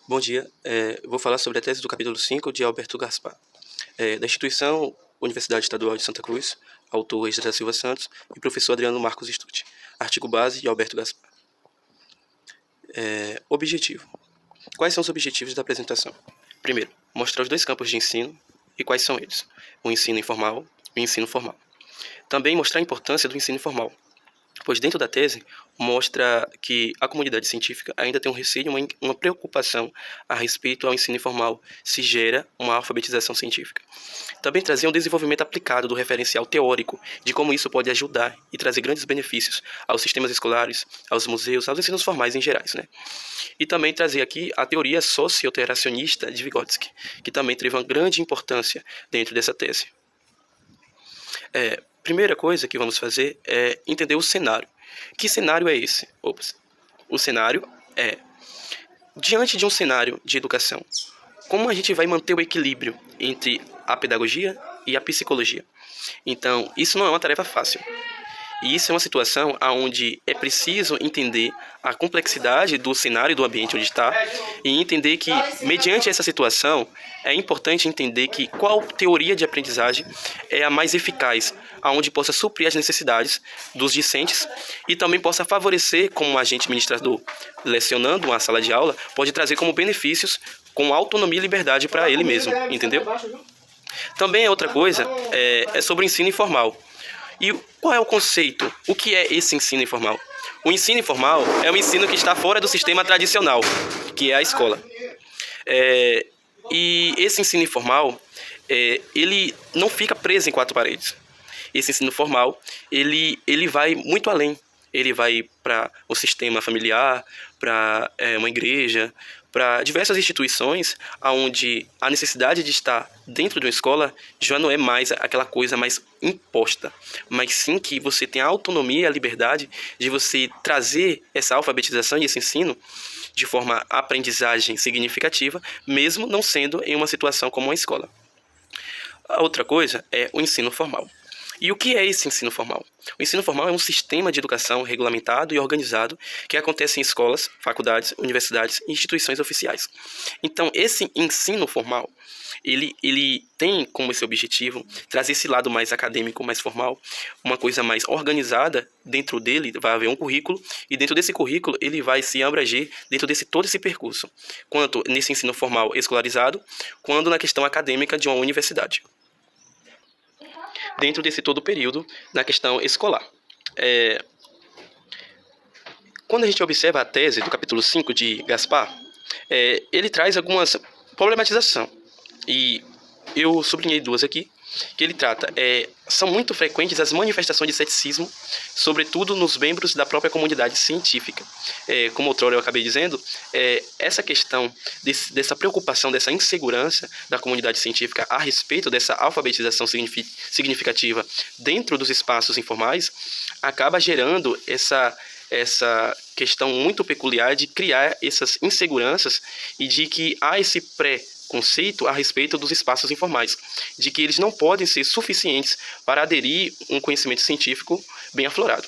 Bom dia, vou falar sobre a tese do capítulo 5 de Alberto Gaspar, da instituição Universidade Estadual de Santa Cruz, autor Esdras da Silva Santos e professor Adriano Marcos Stutt, artigo base de Alberto Gaspar. Objetivo. Quais são os objetivos da apresentação? Primeiro, mostrar os dois campos de ensino e quais são eles, o ensino informal e o ensino formal. Também mostrar a importância do ensino informal, pois dentro da tese mostra que a comunidade científica ainda tem um receio, uma preocupação a respeito ao ensino informal, se gera uma alfabetização científica. Também trazer um desenvolvimento aplicado do referencial teórico, de como isso pode ajudar e trazer grandes benefícios aos sistemas escolares, aos museus, aos ensinos formais em gerais, né? E também trazer aqui a teoria socio-alteracionista de Vygotsky, que também teve uma grande importância dentro dessa tese. Primeira coisa que vamos fazer é entender o cenário. Que cenário é esse? O cenário é, diante de um cenário de educação, como a gente vai manter o equilíbrio entre a pedagogia e a psicologia? Então, isso não é uma tarefa fácil. E isso é uma situação onde é preciso entender a complexidade do cenário do ambiente onde está e entender que, mediante essa situação, é importante entender que qual teoria de aprendizagem é a mais eficaz, aonde possa suprir as necessidades dos discentes e também possa favorecer, como agente administrador, lecionando uma sala de aula, pode trazer como benefícios com autonomia e liberdade para ele mesmo, entendeu? Também outra coisa é sobre o ensino informal. E qual é o conceito? O que é esse ensino informal? O ensino informal é um ensino que está fora do sistema tradicional, que é a escola. E esse ensino informal, ele não fica preso em quatro paredes. Esse ensino formal, ele vai muito além. Ele vai para o sistema familiar, para uma igreja, para diversas instituições onde a necessidade de estar dentro de uma escola já não é mais aquela coisa mais imposta, mas sim que você tem a autonomia e a liberdade de você trazer essa alfabetização e esse ensino de forma aprendizagem significativa, mesmo não sendo em uma situação como uma escola. A outra coisa é o ensino formal. E o que é esse ensino formal? O ensino formal é um sistema de educação regulamentado e organizado que acontece em escolas, faculdades, universidades e instituições oficiais. Então, esse ensino formal, ele tem como esse objetivo trazer esse lado mais acadêmico, mais formal, uma coisa mais organizada. Dentro dele vai haver um currículo e dentro desse currículo ele vai se abranger dentro desse todo esse percurso, quanto nesse ensino formal escolarizado, quanto na questão acadêmica de uma universidade. Dentro desse todo o período na questão escolar. Quando a gente observa a tese do capítulo 5 de Gaspar, ele traz algumas problematizações. E eu sublinhei duas aqui, que ele trata. São muito frequentes as manifestações de ceticismo, sobretudo nos membros da própria comunidade científica. Como outrora eu acabei dizendo, essa questão dessa preocupação, dessa insegurança da comunidade científica a respeito dessa alfabetização significativa dentro dos espaços informais, acaba gerando essa questão muito peculiar de criar essas inseguranças e de que há esse conceito a respeito dos espaços informais, de que eles não podem ser suficientes para aderir a um conhecimento científico bem aflorado.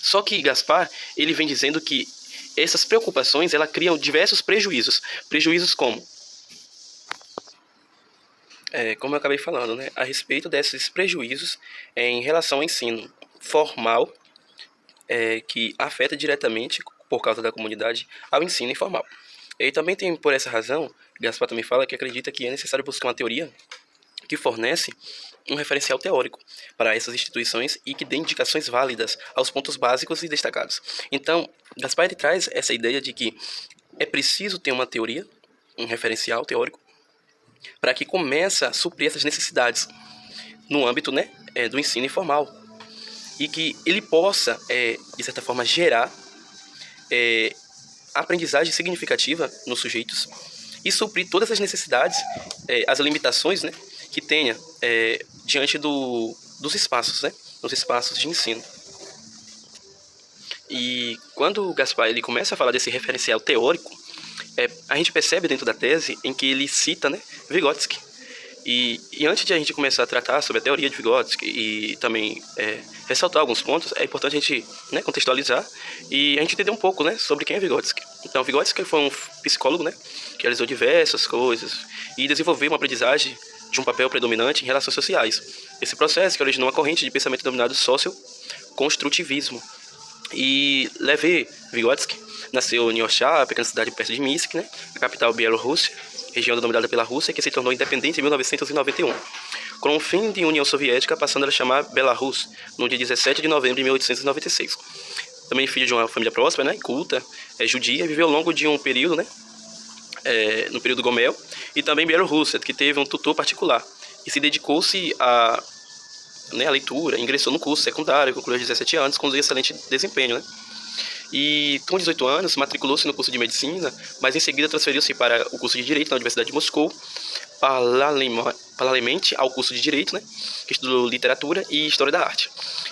Só que Gaspar, ele vem dizendo que essas preocupações, ela criam diversos prejuízos. Prejuízos como eu acabei falando, né, a respeito desses prejuízos em relação ao ensino formal, que afeta diretamente, por causa da comunidade, ao ensino informal. E também tem, por essa razão, Gaspar também fala que acredita que é necessário buscar uma teoria que fornece um referencial teórico para essas instituições e que dê indicações válidas aos pontos básicos e destacados. Então, Gaspar ele traz essa ideia de que é preciso ter uma teoria, um referencial teórico, para que comece a suprir essas necessidades no âmbito, né, do ensino informal e que ele possa, de certa forma, gerar aprendizagem significativa nos sujeitos e suprir todas as necessidades, as limitações, né, que tenha diante dos espaços, né, nos espaços de ensino. E quando o Gaspar ele começa a falar desse referencial teórico, a gente percebe dentro da tese em que ele cita, né, Vygotsky. E antes de a gente começar a tratar sobre a teoria de Vygotsky e também ressaltar alguns pontos, é importante a gente, né, contextualizar e a gente entender um pouco, né, sobre quem é Vygotsky. Então, Vygotsky foi um psicólogo, né, que realizou diversas coisas e desenvolveu uma aprendizagem de um papel predominante em relações sociais. Esse processo que originou uma corrente de pensamento denominado socioconstrutivismo. E Lev Vygotsky nasceu em Oshá, pequena cidade perto de Minsk, né, a capital Bielorrússia, região dominada pela Rússia, que se tornou independente em 1991, com o fim da União Soviética, passando a chamar Belarus, no dia 17 de novembro de 1896. Também filho de uma família próspera, né, culta, judia, viveu ao longo de um período, né, no período Gomel, e também Bielorrússia, que teve um tutor particular, e se dedicou-se a a leitura, ingressou no curso secundário, concluiu aos 17 anos, com um excelente desempenho, né? E com 18 anos, matriculou-se no curso de Medicina, mas em seguida transferiu-se para o curso de Direito na Universidade de Moscou, paralelamente ao curso de Direito, né, que estudou Literatura e História da Arte.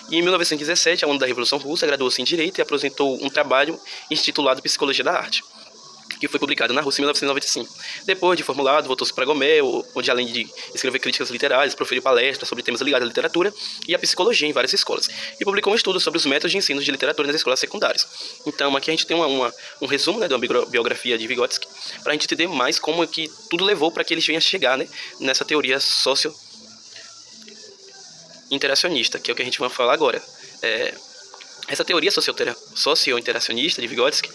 E em 1917, ao ano da Revolução Russa, graduou-se em Direito e apresentou um trabalho intitulado Psicologia da Arte, que foi publicado na Rússia em 1995. Depois de formulado, voltou-se para Gomel, onde além de escrever críticas literárias, proferiu palestras sobre temas ligados à literatura e à psicologia em várias escolas. E publicou um estudo sobre os métodos de ensino de literatura nas escolas secundárias. Então aqui a gente tem um resumo, né, de uma biografia de Vygotsky, para a gente entender mais como é que tudo levou para que ele venha chegar, né, nessa teoria socio-interacionista, que é o que a gente vai falar agora. Essa teoria socio-interacionista de Vygotsky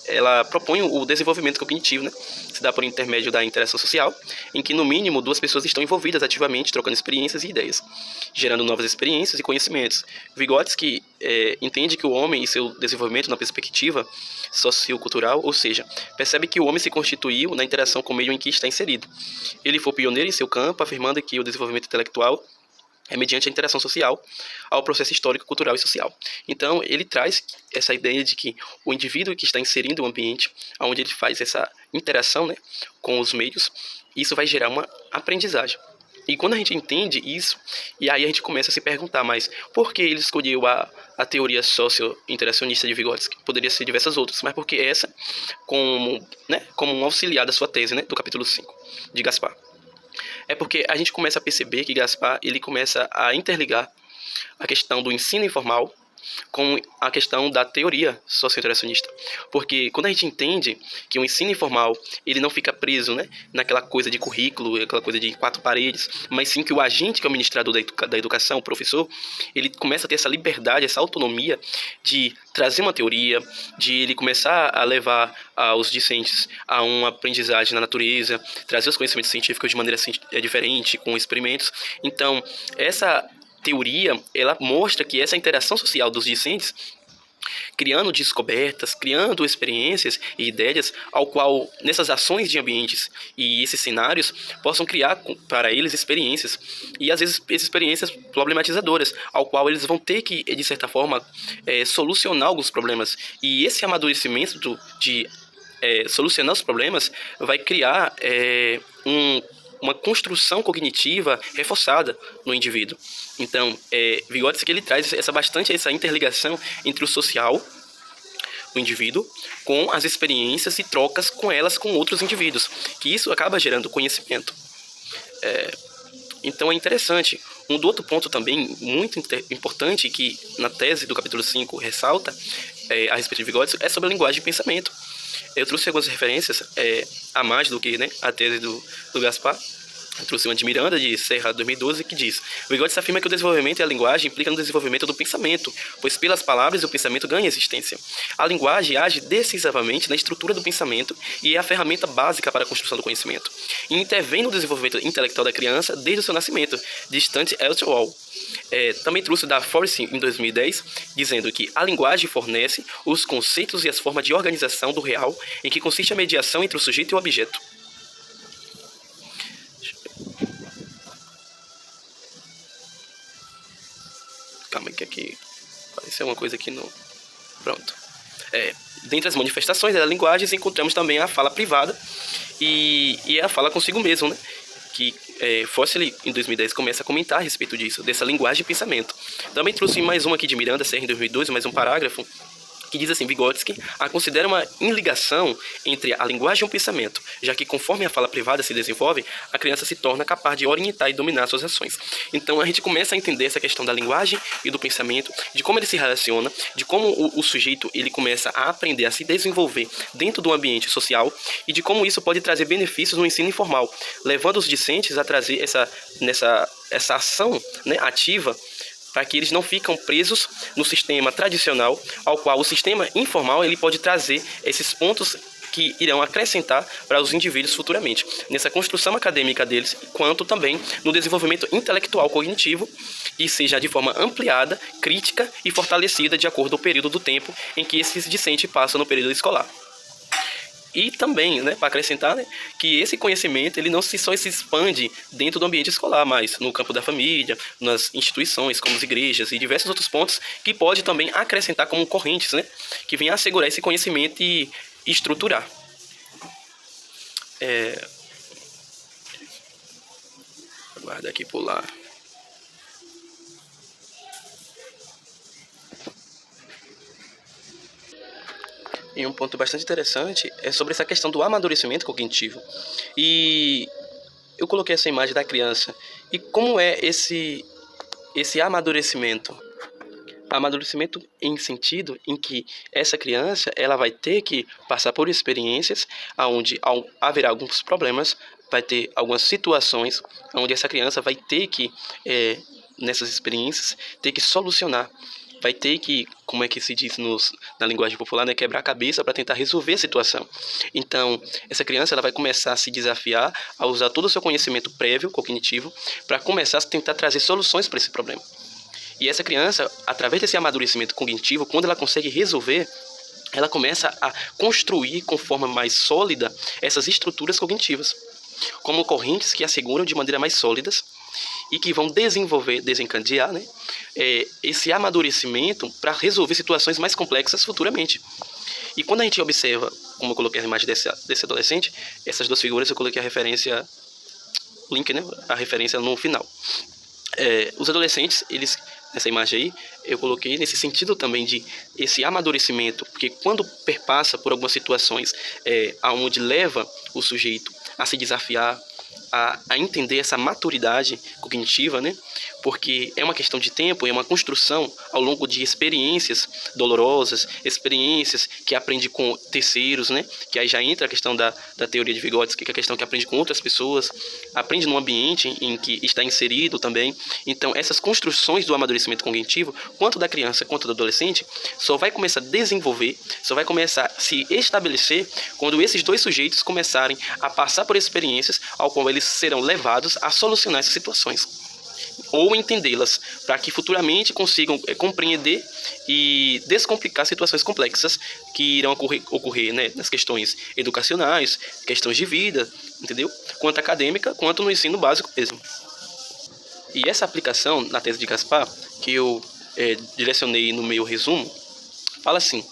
ela propõe o desenvolvimento cognitivo, né? Se dá por intermédio da interação social, em que, no mínimo, duas pessoas estão envolvidas ativamente, trocando experiências e ideias, gerando novas experiências e conhecimentos. Vygotsky entende que o homem e seu desenvolvimento na perspectiva sociocultural, ou seja, percebe que o homem se constituiu na interação com o meio em que está inserido. Ele foi pioneiro em seu campo, afirmando que o desenvolvimento intelectual é mediante a interação social ao processo histórico, cultural e social. Então, ele traz essa ideia de que o indivíduo que está inserindo o ambiente, onde ele faz essa interação, né, com os meios, isso vai gerar uma aprendizagem. E quando a gente entende isso, e aí a gente começa a se perguntar, mas por que ele escolheu a teoria socio-interacionista de Vygotsky? Poderia ser diversas outras, mas porque essa, como um auxiliar da sua tese, né, do capítulo 5, de Gaspar. É porque a gente começa a perceber que Gaspar ele começa a interligar a questão do ensino informal com a questão da teoria socio-interacionista. Porque quando a gente entende que o ensino informal ele não fica preso, né, naquela coisa de currículo, aquela coisa de quatro paredes, mas sim que o agente, que é o administrador da educação, o professor, ele começa a ter essa liberdade, essa autonomia de trazer uma teoria, de ele começar a levar os discentes a uma aprendizagem na natureza, trazer os conhecimentos científicos de maneira diferente, com experimentos. Então, essa teoria, ela mostra que essa interação social dos discentes, criando descobertas, criando experiências e ideias, ao qual nessas ações de ambientes e esses cenários possam criar para eles experiências, e às vezes experiências problematizadoras, ao qual eles vão ter que, de certa forma, solucionar alguns problemas. E esse amadurecimento de solucionar os problemas vai criar uma construção cognitiva reforçada no indivíduo. Então, Vygotsky ele traz bastante essa interligação entre o social, o indivíduo, com as experiências e trocas com elas com outros indivíduos, que isso acaba gerando conhecimento. Então é interessante. Um outro ponto também muito importante que na tese do capítulo 5 ressalta a respeito de Vygotsky é sobre a linguagem de pensamento. Eu trouxe algumas referências a mais do que, né, a tese do Gaspar. Eu trouxe uma de Miranda, de Serra, 2012, que diz: Vygotsky afirma que o desenvolvimento e a linguagem implicam no desenvolvimento do pensamento, pois pelas palavras o pensamento ganha existência. A linguagem age decisivamente na estrutura do pensamento e é a ferramenta básica para a construção do conhecimento. E intervém no desenvolvimento intelectual da criança desde o seu nascimento, distante Elseworld. Também trouxe da Forrest em 2010, dizendo que a linguagem fornece os conceitos e as formas de organização do real, em que consiste a mediação entre o sujeito e o objeto. Calma aí que aqui apareceu uma coisa aqui no... Pronto. Dentre as manifestações da linguagem encontramos também a fala privada e a fala consigo mesmo, né? Que Fóssil, em 2010, começa a comentar a respeito disso, dessa linguagem de pensamento. Também trouxe mais uma aqui de Miranda, Serra, em 2012, mais um parágrafo, que diz assim: Vygotsky a considera uma inligação entre a linguagem e o pensamento, já que conforme a fala privada se desenvolve, a criança se torna capaz de orientar e dominar suas ações. Então a gente começa a entender essa questão da linguagem e do pensamento, de como ele se relaciona, de como o sujeito ele começa a aprender a se desenvolver dentro do ambiente social e de como isso pode trazer benefícios no ensino informal, levando os discentes a trazer essa ação, né, ativa, para que eles não ficam presos no sistema tradicional, ao qual o sistema informal ele pode trazer esses pontos que irão acrescentar para os indivíduos futuramente, nessa construção acadêmica deles, quanto também no desenvolvimento intelectual cognitivo, e seja de forma ampliada, crítica e fortalecida de acordo com o período do tempo em que esses discentes passam no período escolar. E também, né, para acrescentar, né, que esse conhecimento ele não só se expande dentro do ambiente escolar, mas no campo da família, nas instituições como as igrejas e diversos outros pontos que pode também acrescentar como correntes, né, que venham a assegurar esse conhecimento e estruturar. Aguarda aqui pular. E um ponto bastante interessante é sobre essa questão do amadurecimento cognitivo. E eu coloquei essa imagem da criança. E como é esse amadurecimento? Amadurecimento em sentido em que essa criança ela vai ter que passar por experiências onde haverá alguns problemas, vai ter algumas situações onde essa criança vai ter que, nessas experiências, ter que solucionar. Vai ter que, como é que se diz na linguagem popular, né, quebrar a cabeça para tentar resolver a situação. Então, essa criança ela vai começar a se desafiar a usar todo o seu conhecimento prévio, cognitivo, para começar a tentar trazer soluções para esse problema. E essa criança, através desse amadurecimento cognitivo, quando ela consegue resolver, ela começa a construir com forma mais sólida essas estruturas cognitivas, como correntes que asseguram de maneira mais sólidas e que vão desencadear, né, esse amadurecimento para resolver situações mais complexas futuramente. E quando a gente observa, como eu coloquei a imagem desse adolescente, essas duas figuras eu coloquei a referência, link, né, a referência no final. Os adolescentes, eles, nessa imagem aí, eu coloquei nesse sentido também de esse amadurecimento, porque quando perpassa por algumas situações aonde leva o sujeito a se desafiar, a entender essa maturidade cognitiva, né? Porque é uma questão de tempo, é uma construção ao longo de experiências dolorosas, experiências que aprende com terceiros, né? Que aí já entra a questão da teoria de Vygotsky, que é a questão que aprende com outras pessoas, aprende num ambiente em que está inserido também. Então, essas construções do amadurecimento cognitivo, quanto da criança quanto do adolescente, só vai começar a desenvolver, só vai começar a se estabelecer quando esses dois sujeitos começarem a passar por experiências ao qual eles serão levados a solucionar essas situações ou entendê-las, para que futuramente consigam compreender e descomplicar situações complexas que irão ocorrer, né, nas questões educacionais, questões de vida, entendeu? Quanto acadêmica, quanto no ensino básico mesmo. E essa aplicação na tese de Gaspar, que eu direcionei no meu resumo, fala assim: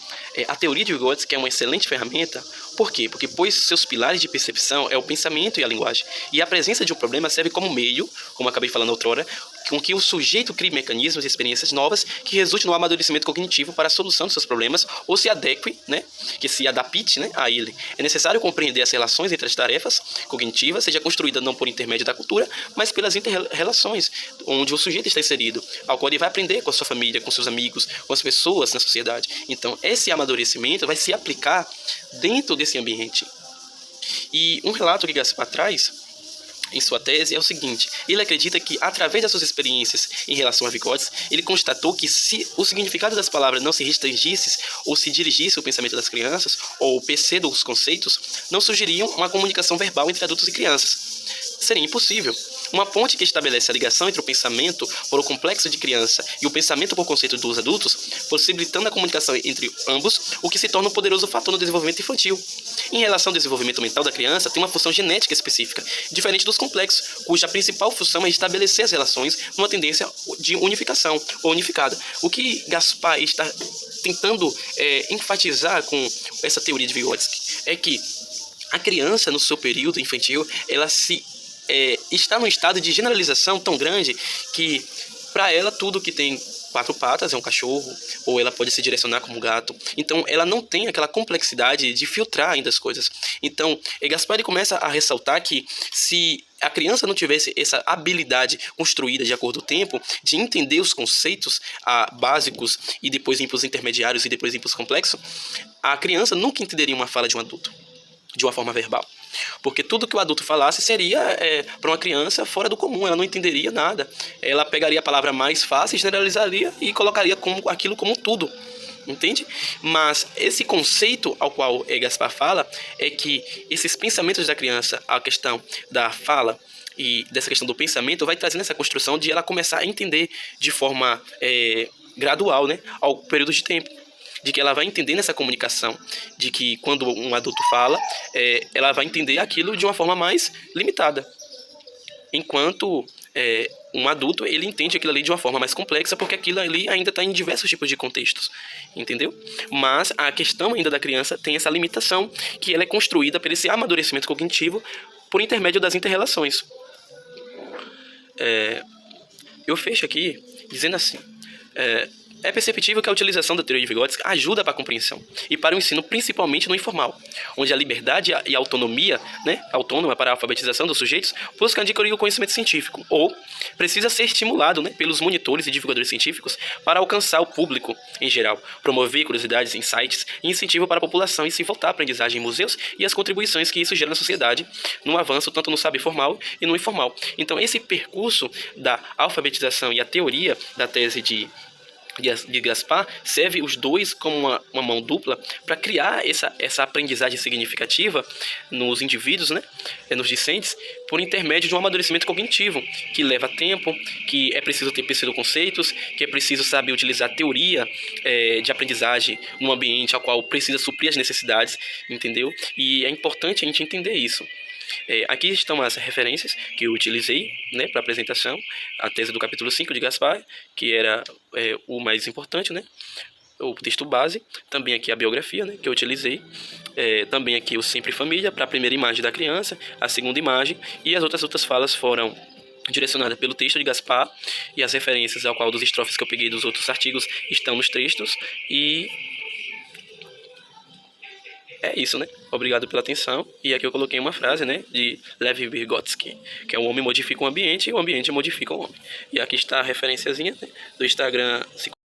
a teoria de Vygotsky é uma excelente ferramenta. Por quê? Porque pois seus pilares de percepção é o pensamento e a linguagem. E a presença de um problema serve como meio, como acabei falando outrora, com que o sujeito crie mecanismos e experiências novas que resultem no amadurecimento cognitivo para a solução dos seus problemas ou se adeque, né, que se adapte, né, a ele. É necessário compreender as relações entre as tarefas cognitivas, seja construída não por intermédio da cultura, mas pelas inter-relações onde o sujeito está inserido, ao qual ele vai aprender com a sua família, com seus amigos, com as pessoas na sociedade. Então, esse amadurecimento vai se aplicar dentro desse ambiente. E um relato que Gaspar traz em sua tese é o seguinte: ele acredita que, através das suas experiências em relação a Vygotsky, ele constatou que se o significado das palavras não se restringisse ou se dirigisse ao pensamento das crianças, ou o PC dos conceitos, não surgiria uma comunicação verbal entre adultos e crianças. Seria impossível. Uma ponte que estabelece a ligação entre o pensamento por o complexo de criança e o pensamento por conceito dos adultos, possibilitando a comunicação entre ambos, o que se torna um poderoso fator no desenvolvimento infantil. Em relação ao desenvolvimento mental da criança, tem uma função genética específica, diferente dos complexos, cuja principal função é estabelecer as relações numa tendência de unificação ou unificada. O que Gaspar está tentando enfatizar com essa teoria de Vygotsky é que a criança, no seu período infantil, ela está num estado de generalização tão grande que, para ela, tudo que tem quatro patas, é um cachorro, ou ela pode se direcionar como um gato. Então, ela não tem aquela complexidade de filtrar ainda as coisas. Então, Gaspar começa a ressaltar que se a criança não tivesse essa habilidade construída de acordo com o tempo, de entender os conceitos básicos e depois ir para os intermediários e depois ir para os complexos, a criança nunca entenderia uma fala de um adulto de uma forma verbal. Porque tudo que o adulto falasse seria para uma criança fora do comum, ela não entenderia nada. Ela pegaria a palavra mais fácil, generalizaria e colocaria aquilo como tudo. Entende? Mas esse conceito ao qual Gaspar fala é que esses pensamentos da criança, a questão da fala e dessa questão do pensamento, vai trazendo essa construção de ela começar a entender de forma gradual, né, ao período de tempo. De que ela vai entender nessa comunicação, de que quando um adulto fala, ela vai entender aquilo de uma forma mais limitada. Enquanto um adulto, ele entende aquilo ali de uma forma mais complexa, porque aquilo ali ainda está em diversos tipos de contextos, entendeu? Mas a questão ainda da criança tem essa limitação, que ela é construída por esse amadurecimento cognitivo por intermédio das inter-relações. Eu fecho aqui dizendo assim... É perceptível que a utilização da teoria de Vygotsky ajuda para a compreensão e para o ensino, principalmente no informal, onde a liberdade e a autonomia, né, autônoma para a alfabetização dos sujeitos, busca adquirir o conhecimento científico, ou precisa ser estimulado, né, pelos monitores e divulgadores científicos para alcançar o público em geral, promover curiosidades, insights e incentivo para a população e se voltar à aprendizagem em museus e as contribuições que isso gera na sociedade, no avanço tanto no saber formal e no informal. Então, esse percurso da alfabetização e a teoria da tese de Gaspar serve os dois como uma mão dupla para criar essa aprendizagem significativa nos indivíduos, né, nos discentes, por intermédio de um amadurecimento cognitivo, que leva tempo, que é preciso ter pseudoconceitos, que é preciso saber utilizar a teoria de aprendizagem num ambiente ao qual precisa suprir as necessidades, entendeu? E é importante a gente entender isso. Aqui estão as referências que eu utilizei, né, para a apresentação, a tese do capítulo 5 de Gaspar, que era o mais importante, né, o texto base, também aqui a biografia, né, que eu utilizei, também aqui o Sempre Família, para a primeira imagem da criança, a segunda imagem, e as outras falas foram direcionadas pelo texto de Gaspar, e as referências ao qual dos estrofes que eu peguei dos outros artigos estão nos textos, e é isso, né? Obrigado pela atenção. E aqui eu coloquei uma frase, né, de Lev Vygotsky, que é o homem modifica o ambiente e o ambiente modifica o homem. E aqui está a referenciazinha, né, do Instagram